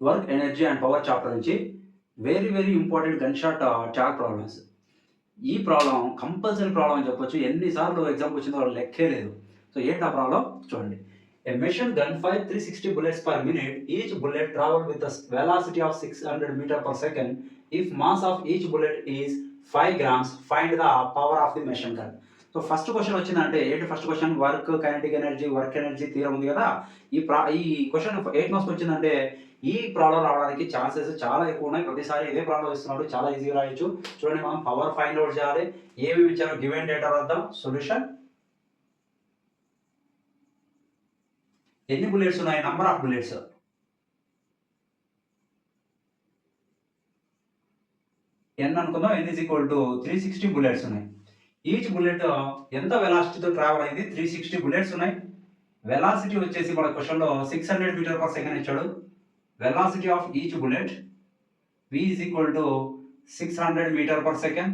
Work energy and power chapter నుంచి very important gun shot chart problems. ఈ problem compulsory problem అని చెప్పొచ్చు. ఎన్నిసార్లు ఎగ్జామ్కి వచ్చిందో వాళ్ళు లెక్కే లేదు. సో ఏంటి ఆ ప్రాబ్లం చూడండి. A machine gun fires 360 bullets per minute. Each bullet travels with a velocity of 600 meter per second. If mass of each bullet is 5 grams, find the power of the machine gun. So first question వచ్చిందంటే ఏంటి first question work kinetic energy work energy theorem ఉంది కదా. ఈ question 8 marks వచ్చిందంటే ఈ problem రావడానికి chances చాలా ఎక్కువ ఉన్నాయి. ప్రతిసారి ఇదే ప్రాబ్లం ఇస్తున్నాడు, చాలా ఈజీగా రాయొచ్చు. చూడండి, మనం పవర్ ఫైండ్ అవుట్ చేయాలి. ఏమేమి ఇచ్చారో గివెన్ డేటా రాద్దాం. సొల్యూషన్ ఎన్ని బుల్లెట్స్ ఉన్నాయి, నంబర్ ఆఫ్ బుల్లెట్స్. ఎన్ అనుకుందాం. ఎన్ ఈజ్ ఈక్వల్ టు 360 బుల్లెట్స్ ఉన్నాయి. ఈచ్ బుల్లెట్ ఎంత వెలాసిటీతో ట్రావెల్ అయింది, 360 బుల్లెట్స్ ఉన్నాయి. వెలాసిటీ వచ్చేసి మన క్వశ్చన్లో 600 మీటర్ పర్ సెకండ్ ఇచ్చాడు. Velocity of each bullet v is equal to 600 meter per second.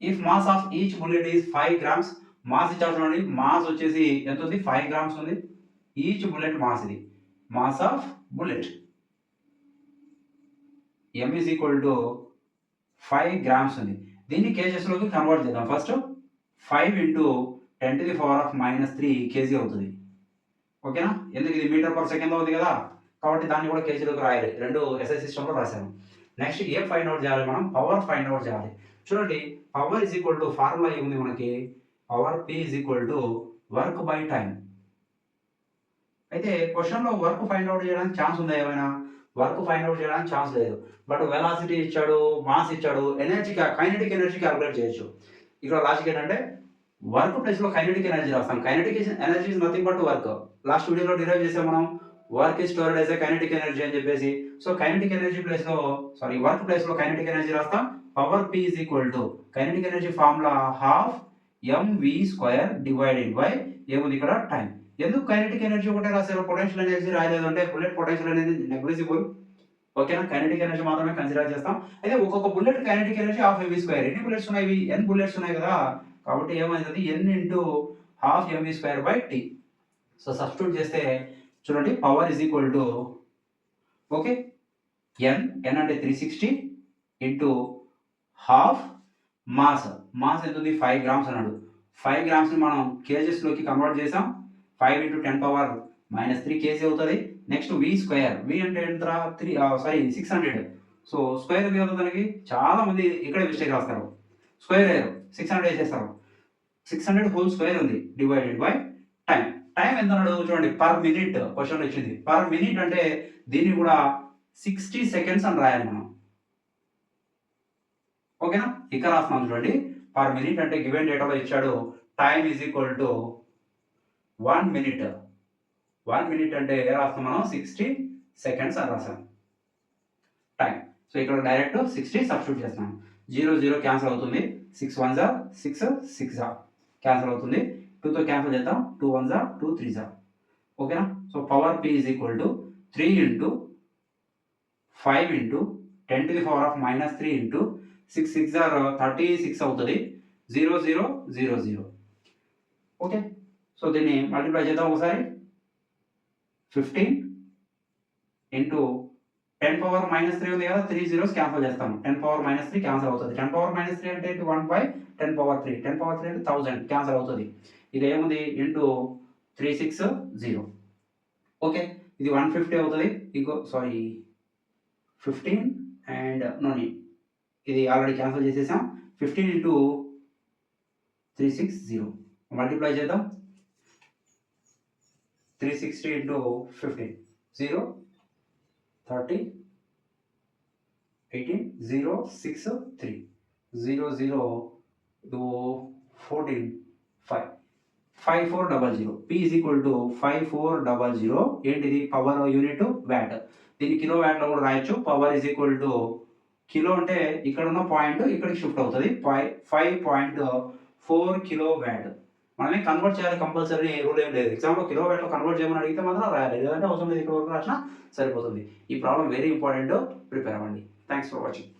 If mass of each bullet is 5 grams, mass ఇచ్చాడు చూడండి. మాస్ వచ్చేసి ఎంత ఉంది, 5 గ్రామ్స్ ఉంది. ఈచ్ బుల్లెట్ మాస్, ఇది mass of bullet. m is equal to 5 grams ఉంది. దీన్ని కేజెస్లోకి convert చేద్దాం. First 5 into 10 to the power of -3 KG అవుతుంది. ఓకేనా, ఎందుకు ఇది మీటర్ పర్ సెకండ్లో ఉంది కదా, కాబట్టి దాన్ని కూడా కేజీలోకి రాయాలి. రెండు ఎస్ఐ సిస్టంలో రాశాను. నెక్స్ట్ ఏం ఫైండ్ అవుట్ చేయాలి, మనం పవర్ ఫైండ్ అవుట్ చేయాలి. చూడండి, power is equal to formula ఏముంది మనకి, power P is equal to work by time. అయితే క్వశ్చన్లో వర్క్ ఫైండ్ అవుట్ చేయడానికి ఛాన్స్ ఉందా, ఏమైనా వర్క్ ఫైండ్ అవుట్ చేయడానికి ఛాన్స్ లేదు. బట్ వెలాసిటీ ఇచ్చాడు, మాస్ ఇచ్చాడు, ఎనర్జీ కైనెటిక్ ఎనర్జీ క్యాలిక్యులేట్ చేయొచ్చు. ఇక్కడ లాజిక్ ఏంటంటే వర్క్ ప్లేస్లో కైనెటిక్ ఎనర్జీ రాస్తాం. Kinetic energy is nothing but work. Last వీడియోలో డిరైవ్ చేసాం మనం, work is stored as a kinetic energy అని చెప్పేసి. సో కైనెటిక్ ఎనర్జీ ప్లేస్లో వర్క్ ప్లేస్లో కైనెటిక్ ఎనర్జీ రాస్తాం. Power P is equal to kinetic energy formula ½ mv² divided by ఏముంది ఇక్కడ టైం. ఎందుకు కైనెటిక్ ఎనర్జీ ఒకటే రాశారు, పొటెన్షియల్ ఎనర్జీ రాయలేదు అంటే బుల్లెట్ పొటెన్షియల్ అనేది నెగ్లిజిబుల్. ఓకేనా, కైనెటిక్ ఎనర్జీ మాత్రమే కన్సిడర్ చేస్తాం. అయితే ఒక్కొక్క బుల్లెట్ కైనెటిక్ ఎనర్జీ ½ mv². ఎన్ని బుల్లెట్స్ ఉన్నాయి, n బుల్లెట్స్ ఉన్నాయి కదా, కాబట్టి ఏమైంది n into ½ mv² by t. So substitute చేస్తే చూడండి, power is equal to okay n అంటే 360 ఇంటూ ½ మాస్ ఎంత ఉంది, 5 గ్రామ్స్ అన్నాడు. 5 గ్రామ్స్ని మనం కేజెస్లోకి కన్వర్ట్ చేసాం. 5 into 10 power -3 కేజీ అవుతుంది. నెక్స్ట్ v² v అంటే ఎంత, 600. సో స్క్వేర్ వి అవుతుంది దానికి. చాలా మంది ఇక్కడే మిస్టేక్ రాస్తారు, స్క్వేర్ అయ్యారు 600 వేసేస్తారు. 600 హోల్ స్క్వేర్ ఉంది డివైడెడ్ బై టైం. టైం ఎంత అన్నాడు చూడండి, పర్ మినిట్ క్వశ్చన్ వచ్చింది. పర్ మినిట్ అంటే దీన్ని కూడా 60 సెకండ్స్ అని రాయాలి మనం. ఓకేనా, ఇక్కడ రాస్తున్నాం చూడండి, పర్ మినిట్ అంటే గివెన్ డేటాలో ఇచ్చాడు time is equal to 1 minute. 1 minute అంటే రాస్తాం మనం 60 సెకండ్స్ అని రాసాం టైం. సో ఇక్కడ డైరెక్ట్ 60 సబ్స్టిట్యూట్ చేస్తున్నాం. 0 0 క్యాన్సిల్ అవుతుంది. 6 1 జా 6 6 జా క్యాన్సిల్ అవుతుంది. 2తో క్యాన్సిల్ చేద్దాం. 2 1 జా 2 3 జా. ఓకేనా, so power P is equal to 3 into 5 into 10 to the power of -3 into 6 6 are 36 అవుతుంది. 0 0 0 0. ఓకే, సో దీన్ని మల్టిప్లై చేద్దాం ఒకసారి. 15 into 10 power -3 ఉంది కదా, 3 zeros క్యాన్సిల్ చేస్తాము. 10 power -3 క్యాన్సిల్ అవుతుంది. 10 power -3 అంటే 1/10 power 3. 10 power 3 అంటే 1000 క్యాన్సిల్ అవుతుంది. ఇది ఏముంది, ఇంటూ 360. ఓకే, ఇది 150 అవుతుంది. 15 అండ్ నోని ఇది ఆల్రెడీ క్యాన్సిల్ చేసేసాం. 15 into 360 మల్టిప్లై చేద్దాం. 360 into 15 0 30 18 0 6 3 0 0 2 14 5 5400. P is equal to 5400. ఏంటిది, పవర్ యూనిట్ వ్యాట్. దీన్ని కిలో వ్యాట్లో కూడా రాయొచ్చు. Power is equal to kilo అంటే ఇక్కడ ఉన్న పాయింట్ ఇక్కడికి షిఫ్ట్ అవుతుంది. 5.4 కిలో వ్యాట్. మనమే కన్వర్ట్ చేయాలి, కంపల్సరీ రూల్ ఏం లేదు. ఎగ్జామ్లో కిలో వ్యాట్లో కన్వర్ట్ చేయమని అడిగితే మాత్రం రాయాలి, లేదంటే అవసరం లేదు, ఇక్కడ వరకు రాసినా సరిపోతుంది. ఈ ప్రాబ్లం వెరీ ఇంపార్టెంట్, ప్రిపేర్ అవ్వండి. Thanks for watching.